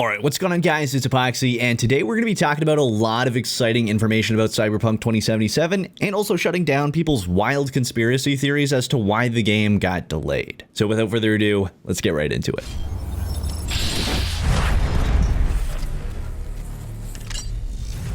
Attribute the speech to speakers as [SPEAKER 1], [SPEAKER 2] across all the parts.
[SPEAKER 1] Alright, what's going on guys, it's Epoxy, and today we're going to be talking about a lot of exciting information about Cyberpunk 2077, and also shutting down people's wild conspiracy theories as to why the game got delayed. So without further ado, let's get right into it.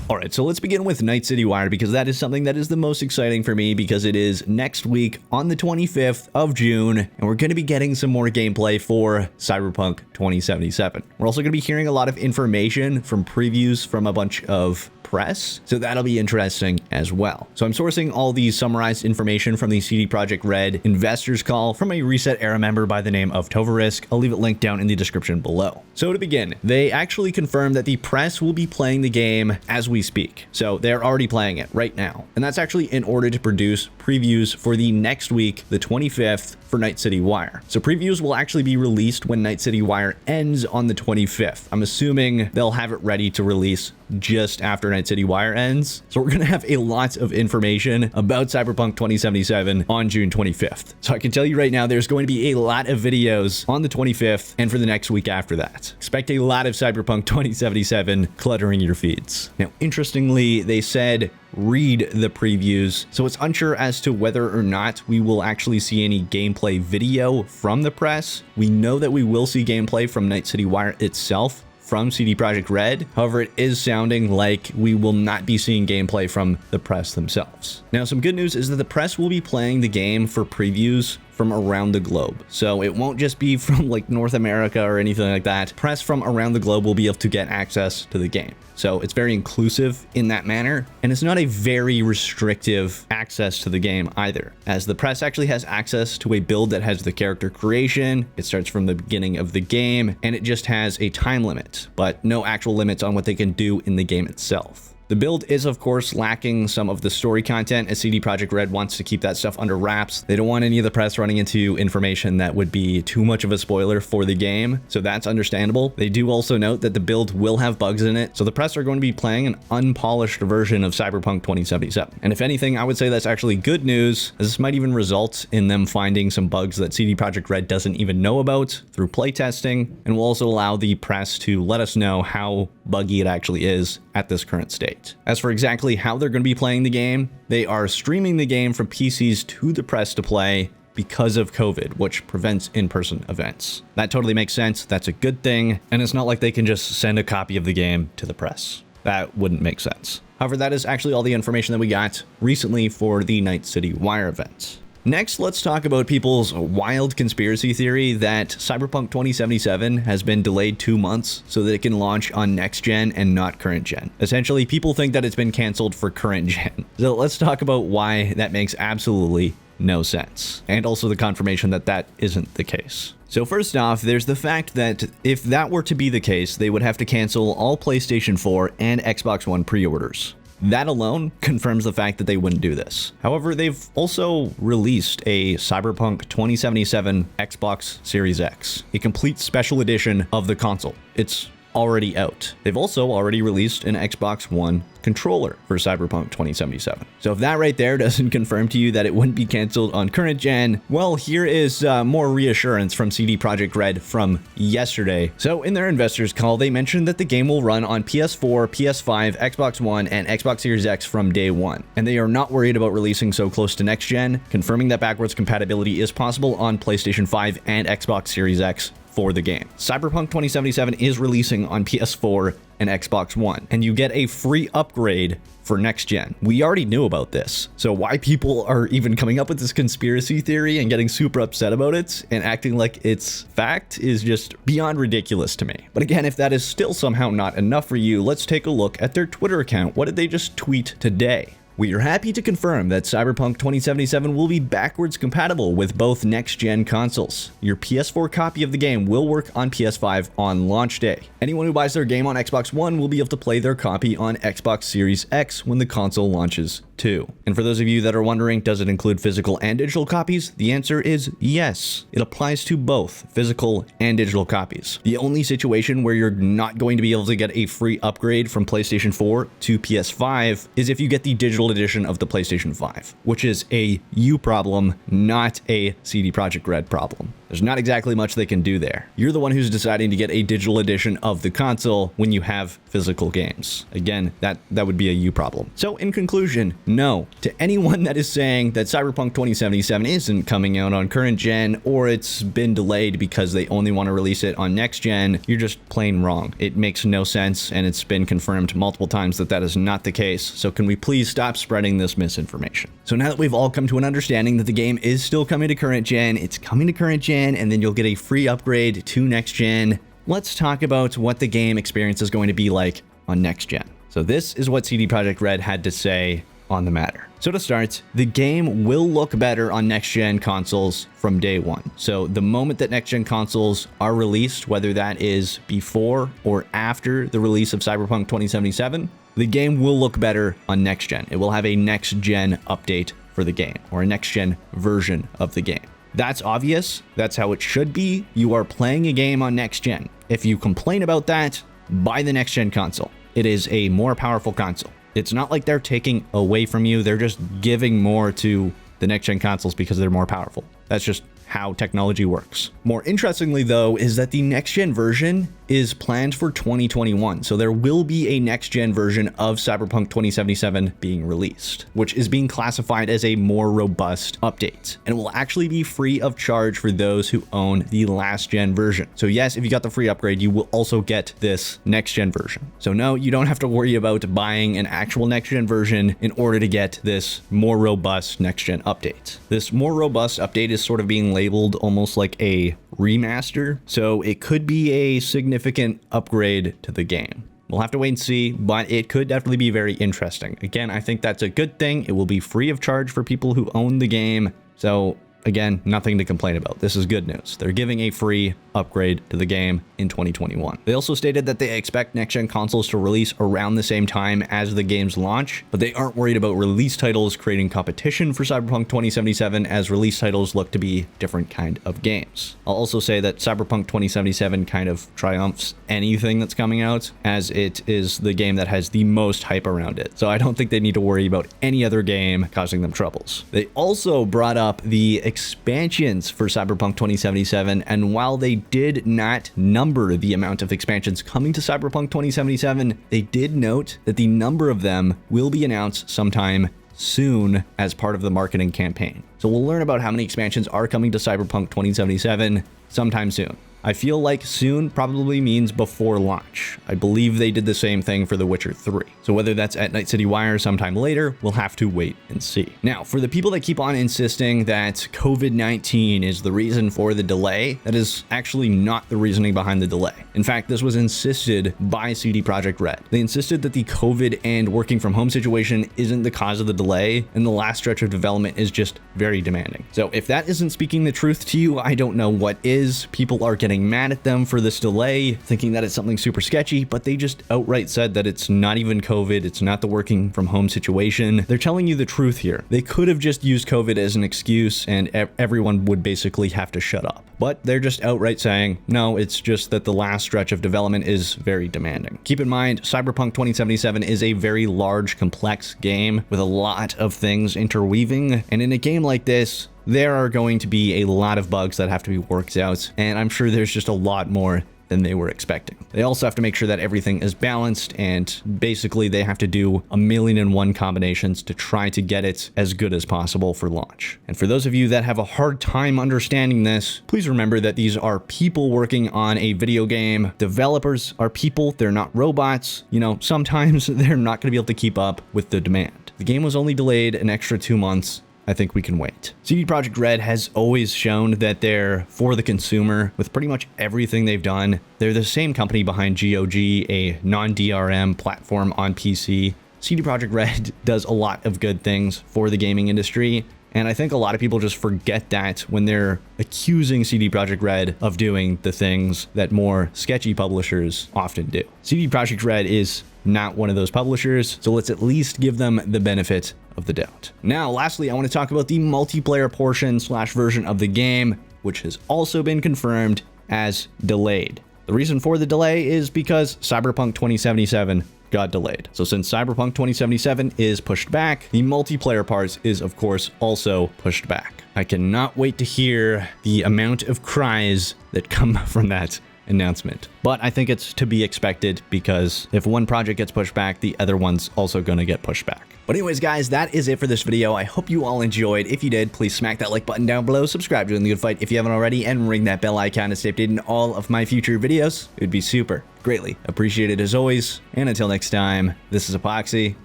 [SPEAKER 1] Alright, so let's begin with Night City Wire, because that is something that is the most exciting for me, because it is next week on the 25th of June, and we're going to be getting some more gameplay for Cyberpunk 2077. We're also going to be hearing a lot of information from previews from a bunch of press, so that'll be interesting as well. So I'm sourcing all the summarized information from the CD Projekt Red investors call from a Reset Era member by the name of Tovarisk. I'll leave it linked down in the description below. So to begin, they actually confirmed that the press will be playing the game as we speak. So they're already playing it right now. And that's actually in order to produce previews for the next week, the 25th, for Night City Wire. So previews will actually be released when Night City Wire ends on the 25th. I'm assuming they'll have it ready to release just after Night City Wire ends. So we're going to have a lot of information about Cyberpunk 2077 on June 25th. So I can tell you right now, there's going to be a lot of videos on the 25th and for the next week after that. Expect a lot of Cyberpunk 2077 cluttering your feeds. Now, interestingly, they said read the previews, so it's unsure as to whether or not we will actually see any gameplay video from the press. We know that we will see gameplay from Night City Wire itself from CD Projekt Red. However, it is sounding like we will not be seeing gameplay from the press themselves. Now, some good news is that the press will be playing the game for previews from around the globe. So it won't just be from like North America or anything like that. Press from around the globe will be able to get access to the game. So it's very inclusive in that manner, and it's not a very restrictive access to the game either, as the press actually has access to a build that has the character creation. It starts from the beginning of the game, and it just has a time limit, but no actual limits on what they can do in the game itself. The build is, of course, lacking some of the story content, as CD Projekt Red wants to keep that stuff under wraps. They don't want any of the press running into information that would be too much of a spoiler for the game, so that's understandable. They do also note that the build will have bugs in it, so the press are going to be playing an unpolished version of Cyberpunk 2077. And if anything, I would say that's actually good news, as this might even result in them finding some bugs that CD Projekt Red doesn't even know about through playtesting, and will also allow the press to let us know how buggy it actually is at this current state. As for exactly how they're going to be playing the game, they are streaming the game from PCs to the press to play because of COVID, which prevents in-person events. That totally makes sense. That's a good thing. And it's not like they can just send a copy of the game to the press. That wouldn't make sense. However, that is actually all the information that we got recently for the Night City Wire event. Next, let's talk about people's wild conspiracy theory that Cyberpunk 2077 has been delayed 2 months so that it can launch on next gen and not current gen. Essentially, people think that it's been canceled for current gen. So let's talk about why that makes absolutely no sense, and also the confirmation that that isn't the case. So first off, there's the fact that if that were to be the case, they would have to cancel all PlayStation 4 and Xbox One pre-orders. That alone confirms the fact that they wouldn't do this. However, they've also released a Cyberpunk 2077 Xbox Series X, a complete special edition of the console. It's already out. They've also already released an Xbox One controller for Cyberpunk 2077. So if that right there doesn't confirm to you that it wouldn't be canceled on current gen, well, here is more reassurance from CD Projekt Red from yesterday. So in their investors call, they mentioned that the game will run on PS4, PS5, Xbox One, and Xbox Series X from day one. And they are not worried about releasing so close to next gen, confirming that backwards compatibility is possible on PlayStation 5 and Xbox Series X for the game. Cyberpunk 2077 is releasing on PS4 and Xbox One, and you get a free upgrade for next gen. We already knew about this, so why people are even coming up with this conspiracy theory and getting super upset about it and acting like it's fact is just beyond ridiculous to me. But again, if that is still somehow not enough for you, let's take a look at their Twitter account. What did they just tweet today? We are happy to confirm that Cyberpunk 2077 will be backwards compatible with both next-gen consoles. Your PS4 copy of the game will work on PS5 on launch day. Anyone who buys their game on Xbox One will be able to play their copy on Xbox Series X when the console launches too. And for those of you that are wondering, does it include physical and digital copies? The answer is yes. It applies to both physical and digital copies. The only situation where you're not going to be able to get a free upgrade from PlayStation 4 to PS5 is if you get the digital edition of the PlayStation 5, which is a you problem, not a CD Projekt Red problem. There's not exactly much they can do there. You're the one who's deciding to get a digital edition of the console when you have physical games. Again, that would be a you problem. So in conclusion, no. To anyone that is saying that Cyberpunk 2077 isn't coming out on current gen, or it's been delayed because they only want to release it on next gen, you're just plain wrong. It makes no sense, and it's been confirmed multiple times that that is not the case. So can we please stop spreading this misinformation? So now that we've all come to an understanding that the game is still coming to current gen, it's coming to current gen, and then you'll get a free upgrade to next gen, let's talk about what the game experience is going to be like on next gen. So this is what CD Projekt Red had to say on the matter. So to start, the game will look better on next-gen consoles from day one. So the moment that next-gen consoles are released, whether that is before or after the release of Cyberpunk 2077, the game will look better on next-gen. It will have a next-gen update for the game, or a next-gen version of the game. That's obvious. That's how it should be. You are playing a game on next-gen. If you complain about that, buy the next-gen console. It is a more powerful console. It's not like they're taking away from you. They're just giving more to the next-gen consoles because they're more powerful. That's just how technology works. More interestingly, though, is that the next-gen version is planned for 2021. So there will be a next-gen version of Cyberpunk 2077 being released, which is being classified as a more robust update. And it will actually be free of charge for those who own the last-gen version. So yes, if you got the free upgrade, you will also get this next-gen version. So no, you don't have to worry about buying an actual next-gen version in order to get this more robust next-gen update. This more robust update is sort of being labeled almost like a remaster, so it could be a significant upgrade to the game. We'll have to wait and see, but it could definitely be very interesting. Again, I think that's a good thing. It will be free of charge for people who own the game, so again, nothing to complain about. This is good news. They're giving a free upgrade to the game in 2021. They also stated that they expect next-gen consoles to release around the same time as the game's launch, but they aren't worried about release titles creating competition for Cyberpunk 2077, as release titles look to be different kind of games. I'll also say that Cyberpunk 2077 kind of triumphs anything that's coming out, as it is the game that has the most hype around it. So I don't think they need to worry about any other game causing them troubles. They also brought up the expansions for Cyberpunk 2077, and while they did not number the amount of expansions coming to Cyberpunk 2077, they did note that the number of them will be announced sometime soon as part of the marketing campaign. So we'll learn about how many expansions are coming to Cyberpunk 2077 sometime soon. I feel like soon probably means before launch. I believe they did the same thing for The Witcher 3. So whether that's at Night City Wire sometime later, we'll have to wait and see. Now, for the people that keep on insisting that COVID-19 is the reason for the delay, that is actually not the reasoning behind the delay. In fact, this was insisted by CD Projekt Red. They insisted that the COVID and working from home situation isn't the cause of the delay, and the last stretch of development is just very demanding. So if that isn't speaking the truth to you, I don't know what is. People are getting mad at them for this delay, thinking that it's something super sketchy, but they just outright said that it's not even COVID, it's not the working from home situation. They're telling you the truth here. They could have just used COVID as an excuse and everyone would basically have to shut up. But they're just outright saying, no, it's just that the last stretch of development is very demanding. Keep in mind, Cyberpunk 2077 is a very large, complex game with a lot of things interweaving, and in a game like this, there are going to be a lot of bugs that have to be worked out, and I'm sure there's just a lot more than they were expecting. They also have to make sure that everything is balanced, and basically they have to do 1,000,001 combinations to try to get it as good as possible for launch. And for those of you that have a hard time understanding this, please remember that these are people working on a video game. Developers are people, they're not robots. You know, sometimes they're not going to be able to keep up with the demand. The game was only delayed an extra 2 months. I think we can wait. CD Projekt Red has always shown that they're for the consumer with pretty much everything they've done. They're the same company behind GOG, a non-DRM platform on PC. CD Projekt Red does a lot of good things for the gaming industry, and I think a lot of people just forget that when they're accusing CD Projekt Red of doing the things that more sketchy publishers often do. CD Projekt Red is not one of those publishers, so let's at least give them the benefit of the doubt. Now, lastly, I want to talk about the multiplayer portion / version of the game, which has also been confirmed as delayed. The reason for the delay is because Cyberpunk 2077 got got delayed. So since Cyberpunk 2077 is pushed back, the multiplayer parts is of course also pushed back. I cannot wait to hear the amount of cries that come from that announcement. But I think it's to be expected because if one project gets pushed back, the other one's also going to get pushed back. But anyways, guys, that is it for this video. I hope you all enjoyed. If you did, please smack that like button down below, subscribe to Join the Good Fight if you haven't already, and ring that bell icon to stay updated in all of my future videos. It would be super greatly appreciated as always. And until next time, this is Epoxy,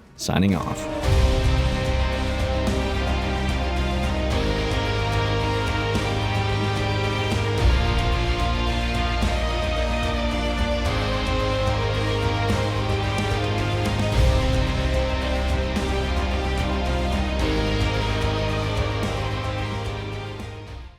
[SPEAKER 1] signing off.